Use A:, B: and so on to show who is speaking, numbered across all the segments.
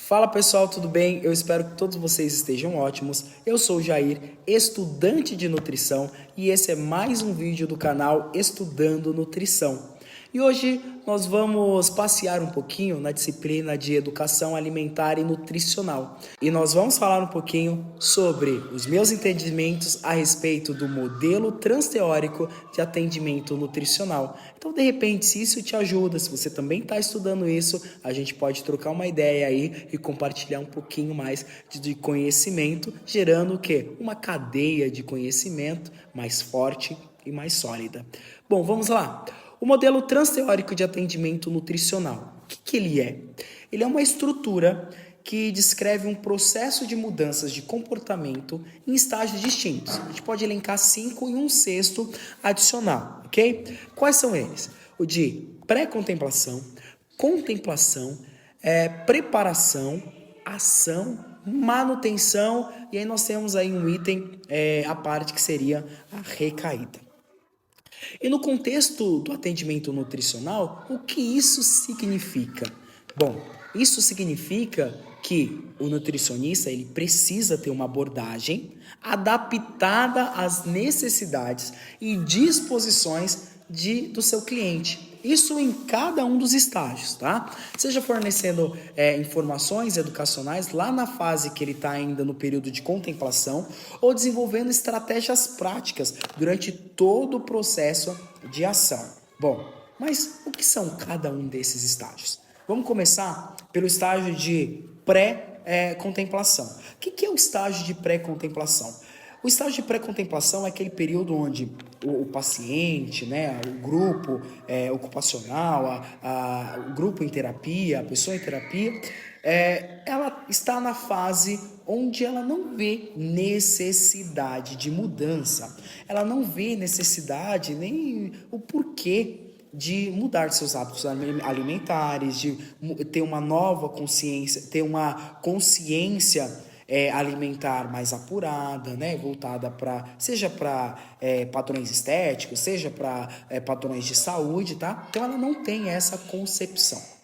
A: Fala pessoal, tudo bem? Eu espero que todos vocês estejam ótimos. Eu sou o Jair, estudante de nutrição, e esse é mais um vídeo do canal Estudando Nutrição. E hoje nós vamos passear um pouquinho na disciplina de Educação Alimentar e Nutricional. E nós vamos falar um pouquinho sobre os meus entendimentos a respeito do modelo transteórico de atendimento nutricional. Então, de repente, se isso te ajuda, se você também está estudando isso, a gente pode trocar uma ideia aí e compartilhar um pouquinho mais de conhecimento, gerando o quê? Uma cadeia de conhecimento mais forte e mais sólida. Bom, vamos lá. O modelo transteórico de atendimento nutricional, o que ele é? Ele é uma estrutura que descreve um processo de mudanças de comportamento em estágios distintos. A gente pode elencar 5 e um sexto adicional, ok? Quais são eles? O de pré-contemplação, contemplação, preparação, ação, manutenção, e aí nós temos aí um item à parte que seria a recaída. E no contexto do atendimento nutricional, o que isso significa? Bom, isso significa que o nutricionista ele precisa ter uma abordagem adaptada às necessidades e disposições do seu cliente. Isso em cada um dos estágios, tá? Seja fornecendo informações educacionais lá na fase que ele está ainda no período de contemplação, ou desenvolvendo estratégias práticas durante todo o processo de ação. Bom, mas o que são cada um desses estágios? Vamos começar pelo estágio de pré-contemplação. O que é o estágio de pré-contemplação? O estágio de pré-contemplação é aquele período onde o paciente, né, o grupo ocupacional, o grupo em terapia, a pessoa em terapia, ela está na fase onde ela não vê necessidade de mudança, ela não vê necessidade nem o porquê de mudar seus hábitos alimentares, de ter uma nova consciência, ter uma consciência alimentar mais apurada, né, voltada seja para padrões estéticos, seja para padrões de saúde, tá? Então ela não tem essa concepção.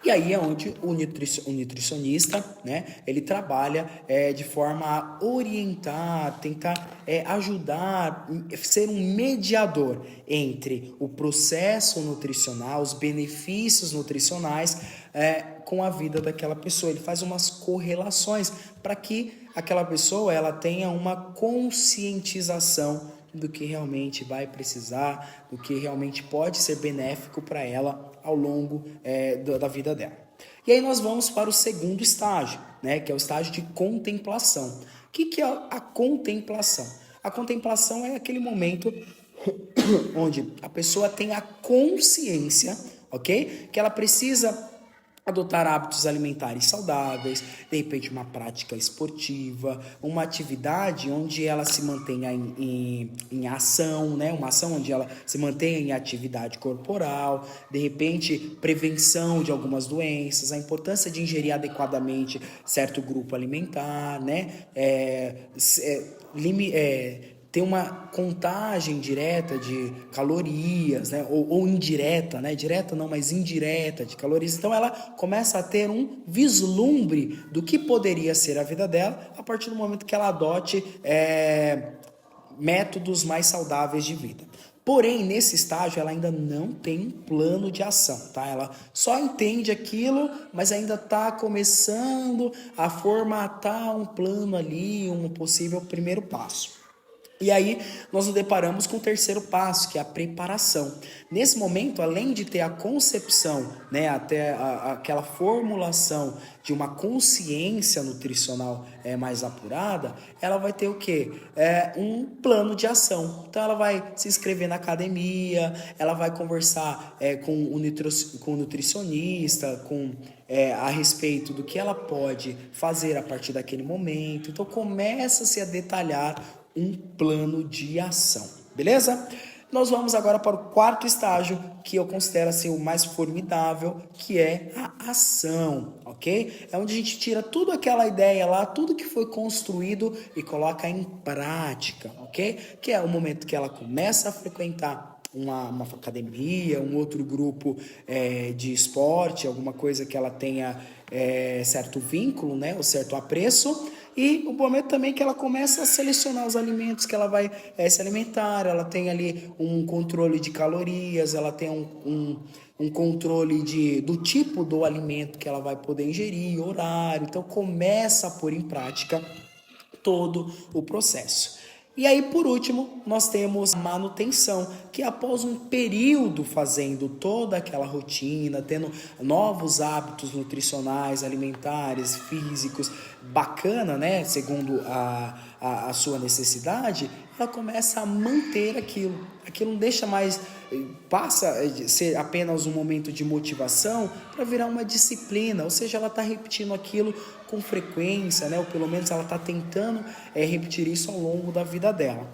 A: E aí é onde o nutricionista, né, ele trabalha de forma a orientar, tentar ajudar, ser um mediador entre o processo nutricional, os benefícios nutricionais com a vida daquela pessoa. Ele faz umas correlações para que aquela pessoa ela tenha uma conscientização do que realmente vai precisar, do que realmente pode ser benéfico para ela ao longo da vida dela. E aí nós vamos para o segundo estágio, né, que é o estágio de contemplação. O que é a contemplação? A contemplação é aquele momento onde a pessoa tem a consciência, ok? Que ela precisa adotar hábitos alimentares saudáveis, de repente uma prática esportiva, uma atividade onde ela se mantenha em ação, né? Uma ação onde ela se mantenha em atividade corporal, de repente prevenção de algumas doenças, a importância de ingerir adequadamente certo grupo alimentar, né? Ter uma contagem direta de calorias, né? Ou indireta, né? Direta não, mas indireta de calorias. Então ela começa a ter um vislumbre do que poderia ser a vida dela a partir do momento que ela adote métodos mais saudáveis de vida. Porém, nesse estágio, ela ainda não tem um plano de ação, tá? Ela só entende aquilo, mas ainda está começando a formatar um plano ali, um possível primeiro passo. E aí nós nos deparamos com o terceiro passo, que é a preparação. Nesse momento, além de ter a concepção, né, até aquela formulação de uma consciência nutricional mais apurada, ela vai ter o quê? Um plano de ação. Então ela vai se inscrever na academia, ela vai conversar com o nutricionista, a respeito do que ela pode fazer a partir daquele momento. Então começa-se a detalhar um plano de ação, beleza? Nós vamos agora para o quarto estágio, que eu considero assim o mais formidável, que é a ação, ok? É onde a gente tira tudo aquela ideia lá, tudo que foi construído e coloca em prática, ok? Que é o momento que ela começa a frequentar uma academia, um outro grupo de esporte, alguma coisa que ela tenha certo vínculo, né, ou certo apreço. E o momento também que ela começa a selecionar os alimentos que ela vai se alimentar, ela tem ali um controle de calorias, ela tem um controle do tipo do alimento que ela vai poder ingerir, horário. Então começa a pôr em prática todo o processo. E aí, por último, nós temos a manutenção, que após um período fazendo toda aquela rotina, tendo novos hábitos nutricionais, alimentares, físicos, bacana, né? Segundo a sua necessidade, ela começa a manter aquilo. Aquilo não deixa mais, passa a ser apenas um momento de motivação para virar uma disciplina, ou seja, ela está repetindo aquilo com frequência, né? Ou pelo menos ela está tentando repetir isso ao longo da vida dela.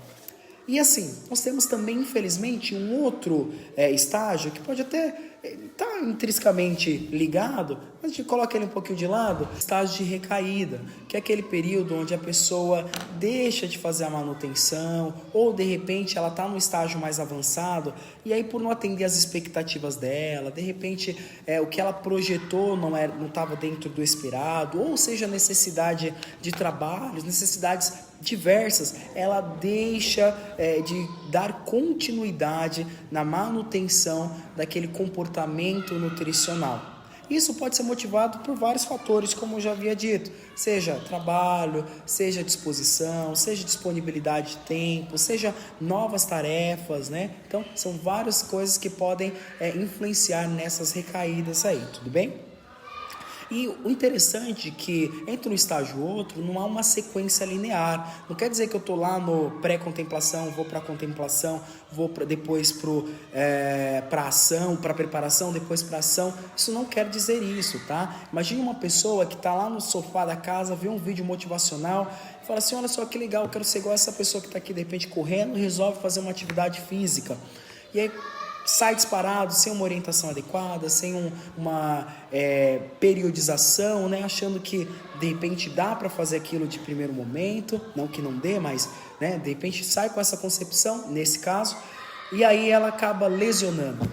A: E assim, nós temos também, infelizmente, um outro estágio que pode até estar intrinsecamente ligado, mas a gente coloca ele um pouquinho de lado, estágio de recaída, que é aquele período onde a pessoa deixa de fazer a manutenção, ou de repente ela está no estágio mais avançado, e aí por não atender as expectativas dela, de repente o que ela projetou não estava dentro do esperado, ou seja, necessidade de trabalhos, necessidades diversas, ela deixa de dar continuidade na manutenção daquele comportamento nutricional. Isso pode ser motivado por vários fatores, como eu já havia dito, seja trabalho, seja disposição, seja disponibilidade de tempo, seja novas tarefas, né? Então, são várias coisas que podem influenciar nessas recaídas aí, tudo bem? E o interessante é que entre um estágio e outro não há uma sequência linear. Não quer dizer que eu estou lá no pré-contemplação, vou para a contemplação, vou depois para a ação, para a preparação, depois para a ação. Isso não quer dizer isso, tá? Imagine uma pessoa que está lá no sofá da casa, vê um vídeo motivacional e fala assim, olha só que legal, eu quero ser igual essa pessoa que está aqui de repente correndo e resolve fazer uma atividade física. E aí sai disparado, sem uma orientação adequada, sem uma periodização, né? Achando que de repente dá para fazer aquilo de primeiro momento, não que não dê, mas né? De repente sai com essa concepção, nesse caso, e aí ela acaba lesionando.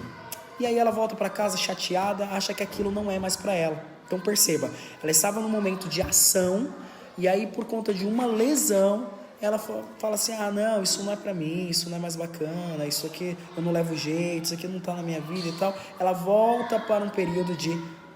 A: E aí ela volta para casa chateada, acha que aquilo não é mais para ela. Então perceba, ela estava no momento de ação, e aí por conta de uma lesão, ela fala assim, não, isso não é pra mim, isso não é mais bacana, isso aqui eu não levo jeito, isso aqui não tá na minha vida e tal. Ela volta para um período de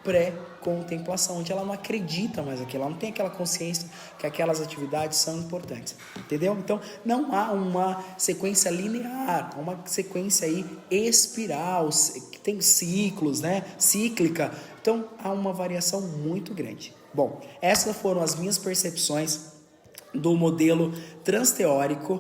A: pré-contemplação, onde ela não acredita mais naquilo, ela não tem aquela consciência que aquelas atividades são importantes, entendeu? Então, não há uma sequência linear, há uma sequência aí espiral, que tem ciclos, né? Cíclica, então há uma variação muito grande. Bom, essas foram as minhas percepções do modelo transteórico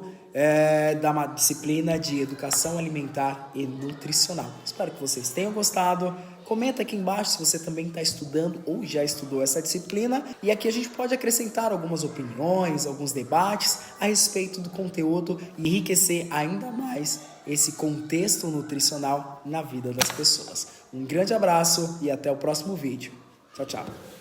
A: da disciplina de Educação Alimentar e Nutricional. Espero que vocês tenham gostado. Comenta aqui embaixo se você também está estudando ou já estudou essa disciplina. E aqui a gente pode acrescentar algumas opiniões, alguns debates a respeito do conteúdo e enriquecer ainda mais esse contexto nutricional na vida das pessoas. Um grande abraço e até o próximo vídeo. Tchau, tchau.